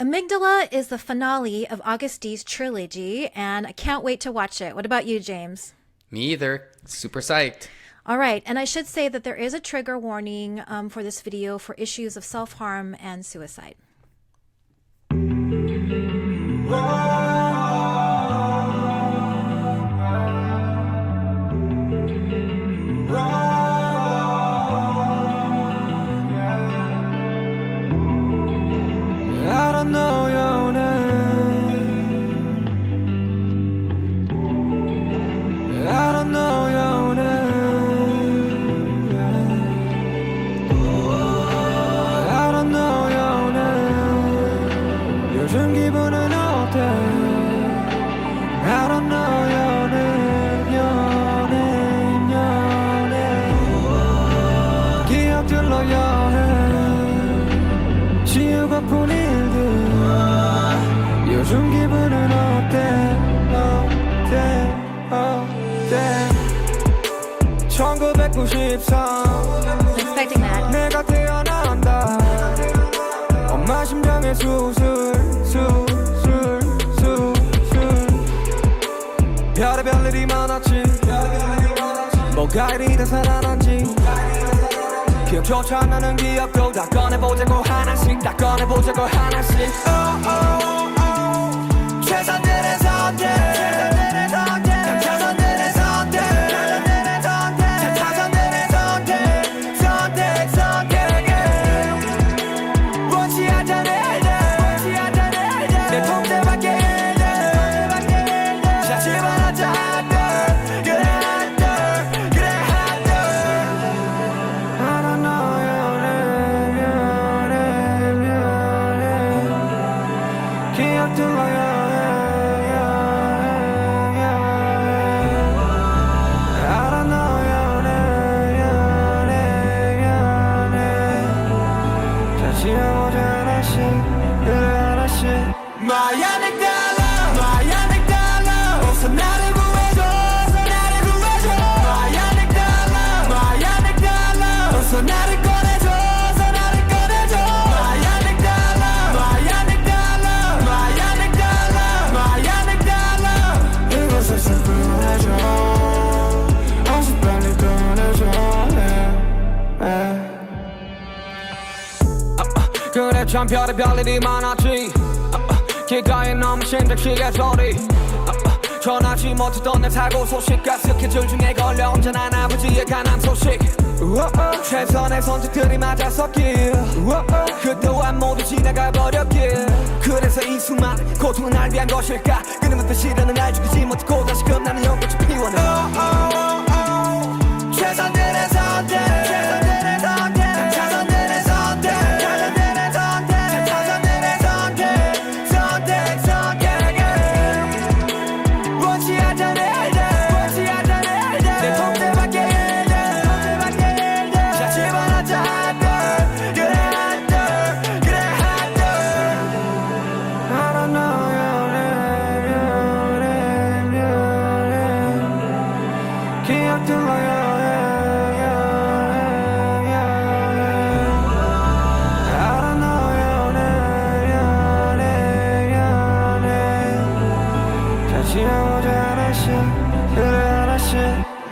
Amygdala is the finale of Agust D's trilogy, and I can't wait to watch it. What about you, James? Me either. Super psyched. All right, and I should say that there is a trigger warning for this video for issues of self-harm and suicide. I don't know your name. I don't know your name. I don't know your name. 요즘 기분은 어때? I don't know your name, your name, your name. 기억들로 여행 지우고픈 일들 요즘 기분은 어때? 어때? 어때? 1993 Expecting that. 내가 태어난다 엄마 심장에 수술 별의별 일이 많았지 뭐가 이리 다 살아난지 기억조차 안 나는 기억도 다 꺼내보자고 하나씩 다 꺼내보자고 하나씩 최선들의 선택 최선들의 선택 최선들의 선택 원치 않잖아 내 통제밖에 자신만 하자 그래 I don't know your name 기억들로 My Amygdala, my Amygdala 어서 나를 구해줘, 어서 나를 구해줘 My Amygdala, my Amygdala 어서 나를 꺼내줘, 어서 나를 꺼내줘 My Amygdala, my Amygdala, my Amygdala, my Amygdala 이곳에서 꺼내줘, 어서 빨리 꺼내줘 그래 참 별의별 일이 많았지 길가에 너무 심장시계 소리 전하지 못했던 내 사고 소식과 스케줄 중에 걸려 온전한 아버지의 가난 소식 최선의 선택들이 맞아섰길 그 또한 모두 지나가 버렸길 그래서 이 수많은 고통은 날 위한 것일까 끊임없던 시련은 날 죽이지 못하고 다시금 나는 연꽃이 피워내 최선들의 선택 최선들의 선택 최선들의 선택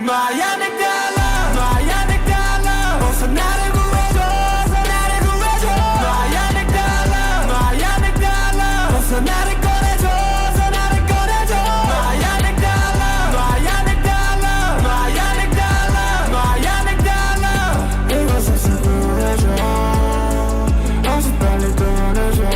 My Amygdala, my Amygdala 어서 나를 구해줘, 어서 나를 구해줘 My Amygdala, my Amygdala 어서 나를 꺼내줘, 어서 나를 꺼내줘 My Amygdala, my Amygdala, my Amygdala, my Amygdala 이곳에서 구해줘, 어서 빨리 꺼내줘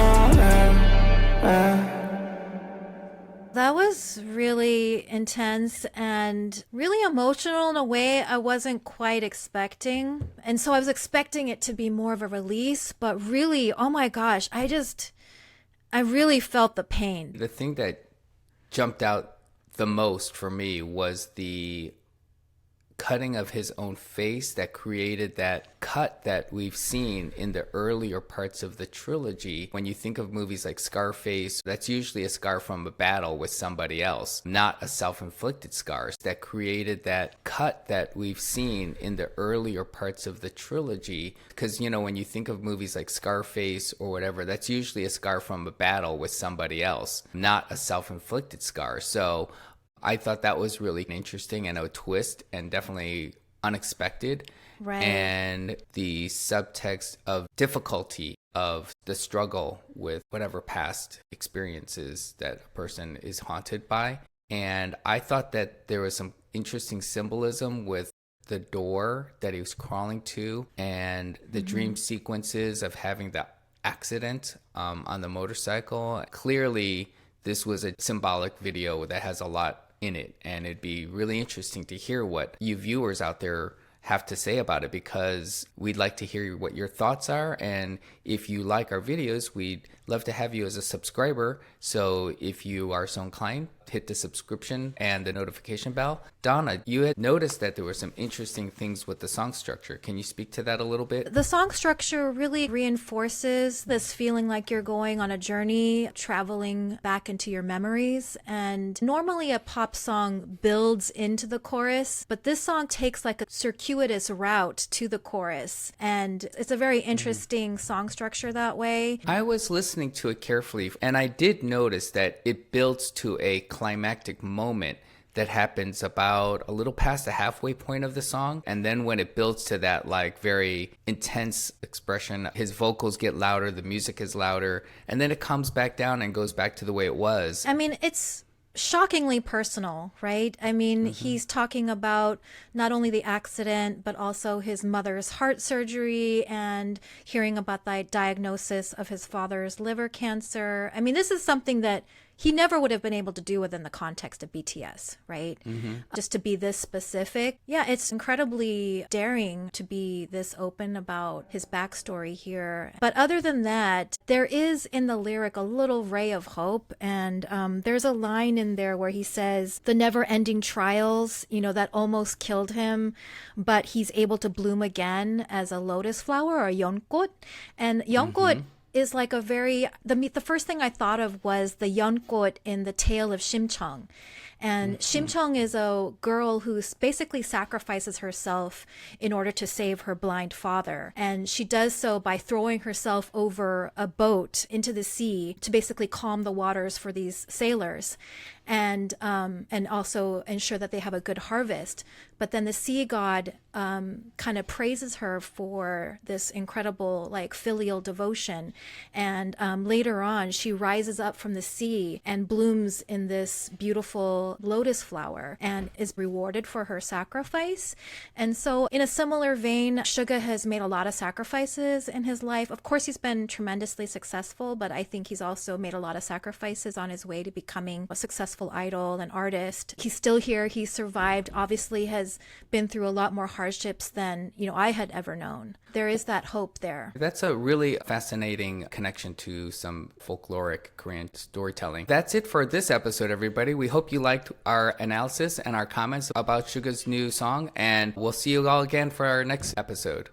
That was really intense and really emotional in a way I wasn't quite expecting. And so I was expecting it to be more of a release, but really, oh my gosh, I really felt the pain. The thing that jumped out the most for me was the cutting of his own face that created that cut that we've seen in the earlier parts of the trilogy. When you think of movies like Scarface, that's usually a scar from a battle with somebody else, not a self-inflicted scar. That created that cut that we've seen in the earlier parts of the trilogy. Because, you know, when you think of movies like Scarface or whatever, that's usually a scar from a battle with somebody else, not a self-inflicted scar. So I thought that was really interesting and a twist and definitely unexpected. Right. And the subtext of difficulty of the struggle with whatever past experiences that a person is haunted by. And I thought that there was some interesting symbolism with the door that he was crawling to and the dream sequences of having the accident on the motorcycle. Clearly, this was a symbolic video that has a lot in it, and it'd be really interesting to hear what you viewers out there have to say about it, because we'd like to hear what your thoughts are. And if you like our videos, we'd love to have you as a subscriber. So if you are so inclined, hit the subscription and the notification bell. Donna, you had noticed that there were some interesting things with the song structure. Can you speak to that a little bit? The song structure really reinforces this feeling like you're going on a journey, traveling back into your memories. And normally a pop song builds into the chorus, but this song takes like a circuitous route to the chorus. And it's a very interesting song structure that way. I was listening to it carefully, and I did notice that it builds to a climactic moment that happens about a little past the halfway point of the song. And then when it builds to that like very intense expression, his vocals get louder, the music is louder, and then it comes back down and goes back to the way it was. I mean, it's shockingly personal, right? I mean, he's talking about not only the accident, but also his mother's heart surgery and hearing about the diagnosis of his father's liver cancer. I mean, this is something that he never would have been able to do within the context of BTS, right? Just to be this specific. Yeah, it's incredibly daring to be this open about his backstory here. But other than that, there is in the lyric a little ray of hope. And there's a line in there where he says, the never-ending trials, you know, that almost killed him, but he's able to bloom again as a lotus flower or yeonkot. And yeonkot is like a very, the first thing I thought of was the yeonkot in the tale of Shimchong. And Shimchong is a girl who basically sacrifices herself in order to save her blind father. And she does so by throwing herself over a boat into the sea to basically calm the waters for these sailors and also ensure that they have a good harvest. But then the sea god kind of praises her for this incredible like filial devotion. And later on, she rises up from the sea and blooms in this beautiful lotus flower and is rewarded for her sacrifice. And so in a similar vein, Suga has made a lot of sacrifices in his life. Of course, he's been tremendously successful, but I think he's also made a lot of sacrifices on his way to becoming a successful idol and artist. He's still here. He's survived, obviously has been through a lot more hardships than, you know, I had ever known. There is that hope there. That's a really fascinating connection to some folkloric Korean storytelling. That's it for this episode, everybody. We hope you liked our analysis and our comments about Suga's new song, and we'll see you all again for our next episode.